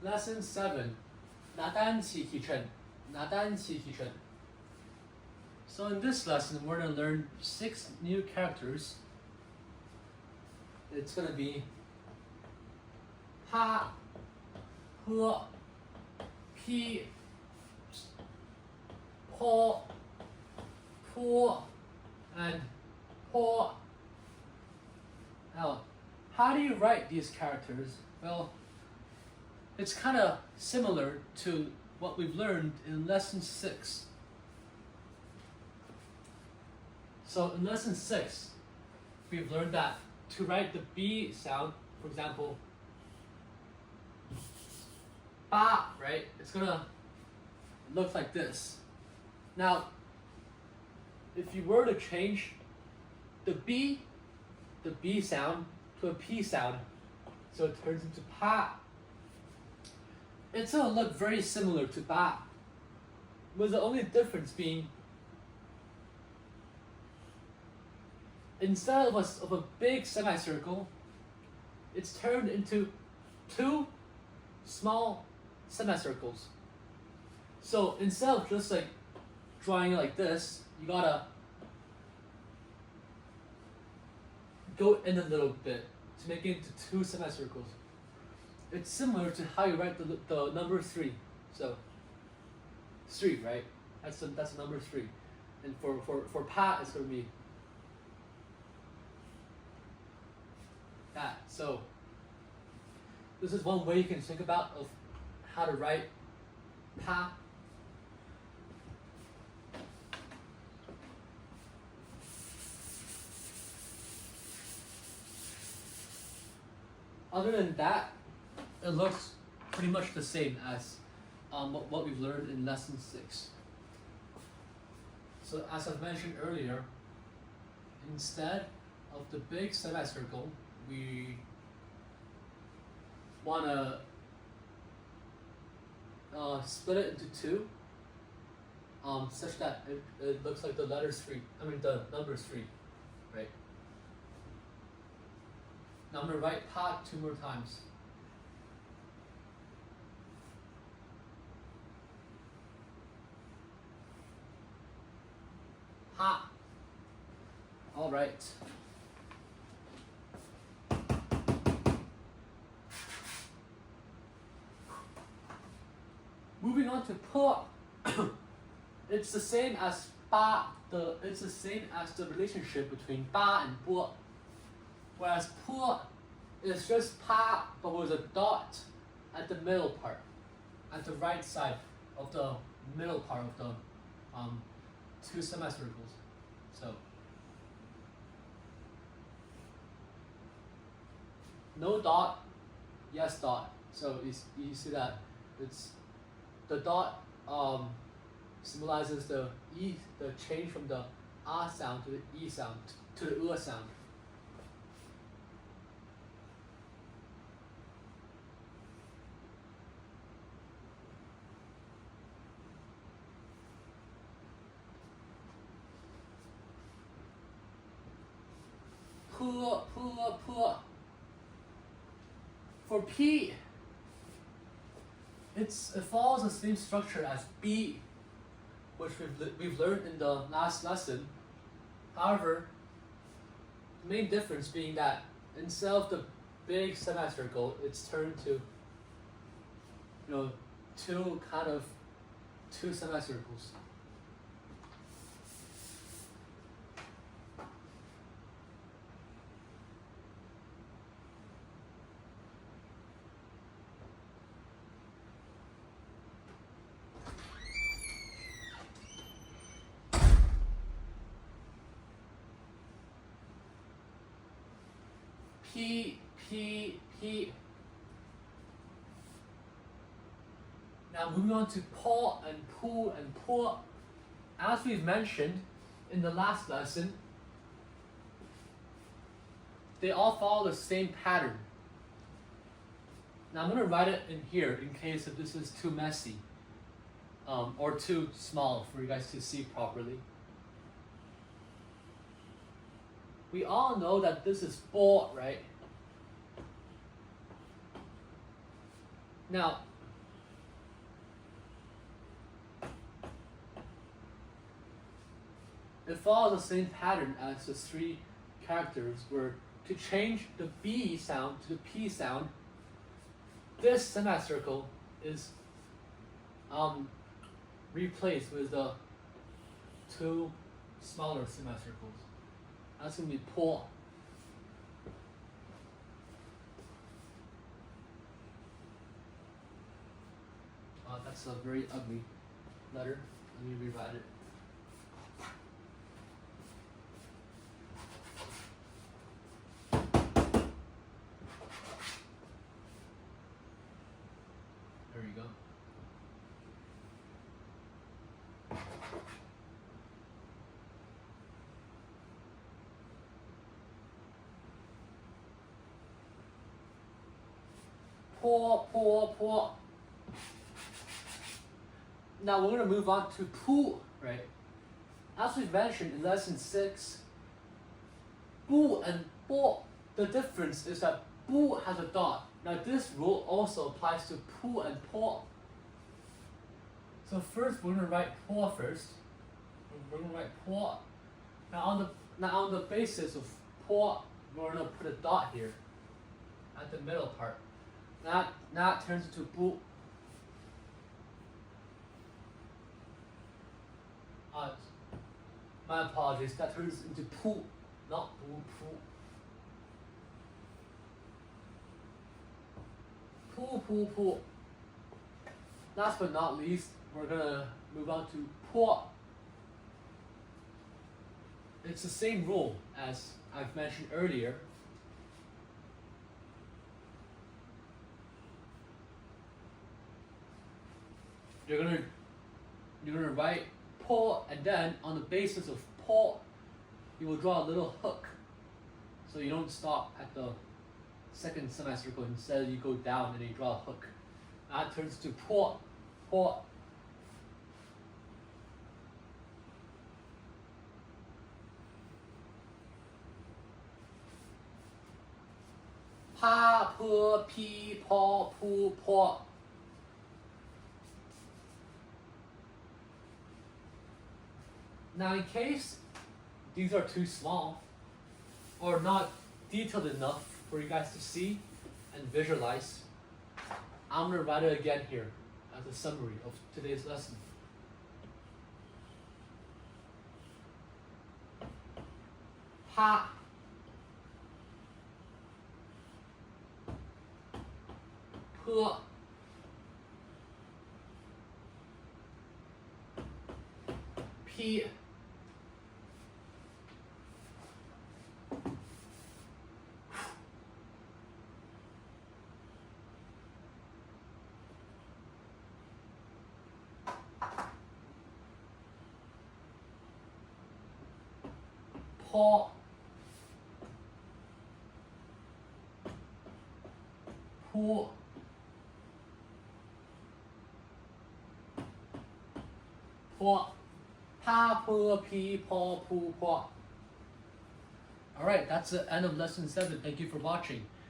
Lesson 7. 拿单词提成. So in this lesson, we're going to learn 6 new characters. It's going to be 哈, 喝, 批, 坡, 坡, and 坡. Now, how do you write these characters? Well, it's kind of similar to what we've learned in lesson 6. So in lesson 6, we've learned that to write the B sound, for example, ba, right? It's gonna look like this. Now, if you were to change the B sound to a P sound, so it turns into pa, it's gonna look very similar to ba, with the only difference being instead of a big semicircle, it's turned into 2 small semicircles. So instead of just like drawing it like this, you gotta go in a little bit to make it into 2 semicircles. It's similar to how you write the number 3. So 3, right? That's the number 3. And for pa, it's gonna be that. So this is one way you can think about of how to write pa. Other than that, it looks pretty much the same as what we've learned in lesson 6. So as I mentioned earlier, instead of the big semicircle, we want to split it into 2, such that it looks like the number 3, right? Now I'm going to write pa 2 more times. Ha. All right. Moving on to po. It's the same as ba. It's the same as the relationship between ba and po. Whereas po is just pa, but with a dot at the middle part, at the right side of the middle part of the 2 semicircles. So no dot, yes dot. So you see that it's the dot symbolizes the change from the a sound to the e sound to the sound. Pu. For P, it follows the same structure as B, which we've learned in the last lesson. However, the main difference being that instead of the big semicircle, it's turned to 2 semicircles. P. Now moving on to po and pu and po. As we've mentioned in the last lesson, they all follow the same pattern. Now I'm going to write it in here in case if this is too messy or too small for you guys to see properly. We all know that this is bo, right? Now, it follows the same pattern as the 3 characters, where to change the B sound to the P sound, this semicircle is replaced with the 2 smaller semicircles. That's going to be po. That's a very ugly letter. Let me rewrite it. There you go. Poor. Now we're going to move on to pu, right? As we mentioned in lesson 6, bu and po, the difference is that bu has a dot. Now this rule also applies to pu and po. So first we're going to write po first. We're going to write po. Now on the basis of po, we're going to put a dot here at the middle part. Now it turns into bu. My apologies, that turns into pu, not pu. Pu. Last but not least, we're gonna move on to po. It's the same rule as I've mentioned earlier. You're gonna write po, and then on the basis of po, you will draw a little hook. So you don't stop at the second semicircle. Instead, you go down and you draw a hook. That turns to po. Pa, pu, pi, po, pu, po. Now in case these are too small or not detailed enough for you guys to see and visualize, I'm going to write it again here as a summary of today's lesson. Pa, pu, pi, po, pu, po, pa, pu, pi, po, pu, po. Alright, that's the end of lesson 7. Thank you for watching.